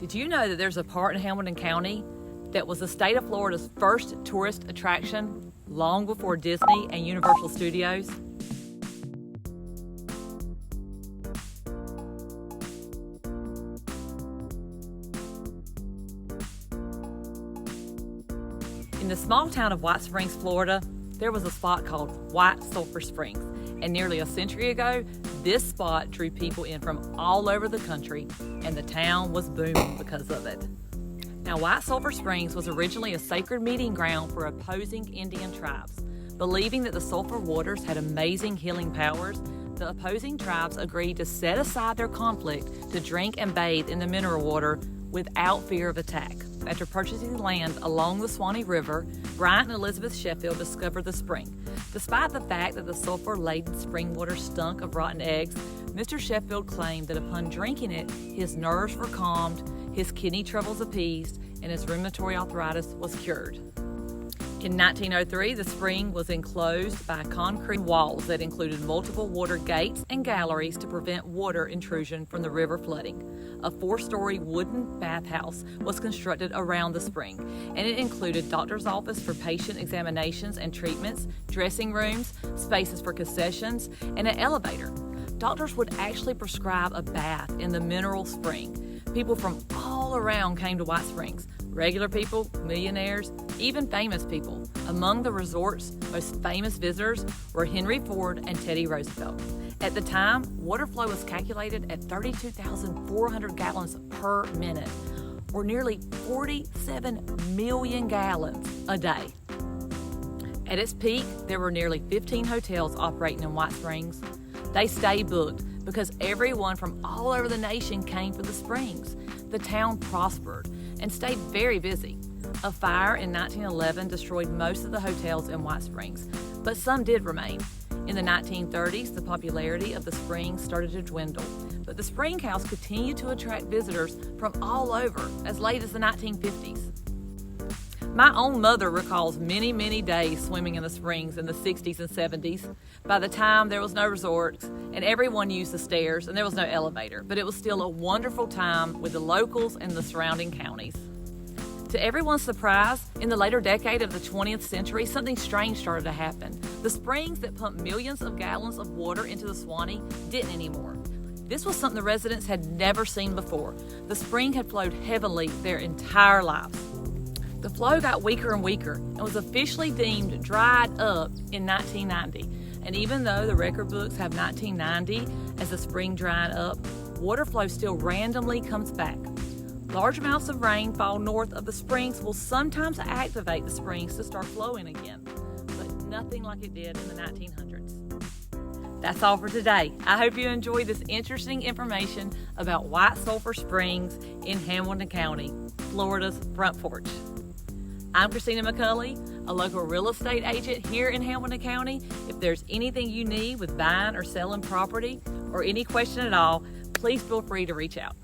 Did you know that there's a part in Hamilton County that was the state of Florida's first tourist attraction long before Disney and Universal Studios? In the small town of White Springs, Florida, there was a spot called White Sulfer Springs. And nearly a century ago, this spot drew people in from all over the country, and the town was booming because of it. Now, White Sulfer Springs was originally a sacred meeting ground for opposing Indian tribes. Believing that the sulfur waters had amazing healing powers, the opposing tribes agreed to set aside their conflict to drink and bathe in the mineral water without fear of attack. After purchasing land along the Swanee River, Bryant and Elizabeth Sheffield discovered the spring. Despite the fact that the sulfur-laden spring water stunk of rotten eggs, Mr. Sheffield claimed that upon drinking it, his nerves were calmed, his kidney troubles appeased, and his rheumatoid arthritis was cured. In 1903, the spring was enclosed by concrete walls that included multiple water gates and galleries to prevent water intrusion from the river flooding. A 4-story wooden bathhouse was constructed around the spring, and it included doctor's office for patient examinations and treatments, dressing rooms, spaces for concessions, and an elevator. Doctors would actually prescribe a bath in the mineral spring. People from all around came to White Springs. Regular people, millionaires, even famous people. Among the resort's most famous visitors were Henry Ford and Teddy Roosevelt. At the time, water flow was calculated at 32,400 gallons per minute, or nearly 47 million gallons a day. At its peak, there were nearly 15 hotels operating in White Springs. They stayed booked because everyone from all over the nation came for the springs. The town prospered and stayed very busy. A fire in 1911 destroyed most of the hotels in White Springs, but some did remain. In the 1930s, the popularity of the springs started to dwindle, but the spring house continued to attract visitors from all over as late as the 1950s. My own mother recalls many, many days swimming in the springs in the 60s and 70s. By the time, there was no resorts, and everyone used the stairs, and there was no elevator, but it was still a wonderful time with the locals and the surrounding counties. To everyone's surprise, in the later decade of the 20th century, something strange started to happen. The springs that pumped millions of gallons of water into the Swanee didn't anymore. This was something the residents had never seen before. The spring had flowed heavily their entire lives. The flow got weaker and weaker and was officially deemed dried up in 1990. And even though the record books have 1990 as the spring drying up, water flow still randomly comes back. Large amounts of rain fall north of the springs will sometimes activate the springs to start flowing again, but nothing like it did in the 1900s. That's all for today. I hope you enjoyed this interesting information about White Sulfer Springs in Hamilton County, Florida's front porch. I'm Christina McCulley, a local real estate agent here in Hamilton County. If there's anything you need with buying or selling property or any question at all, please feel free to reach out.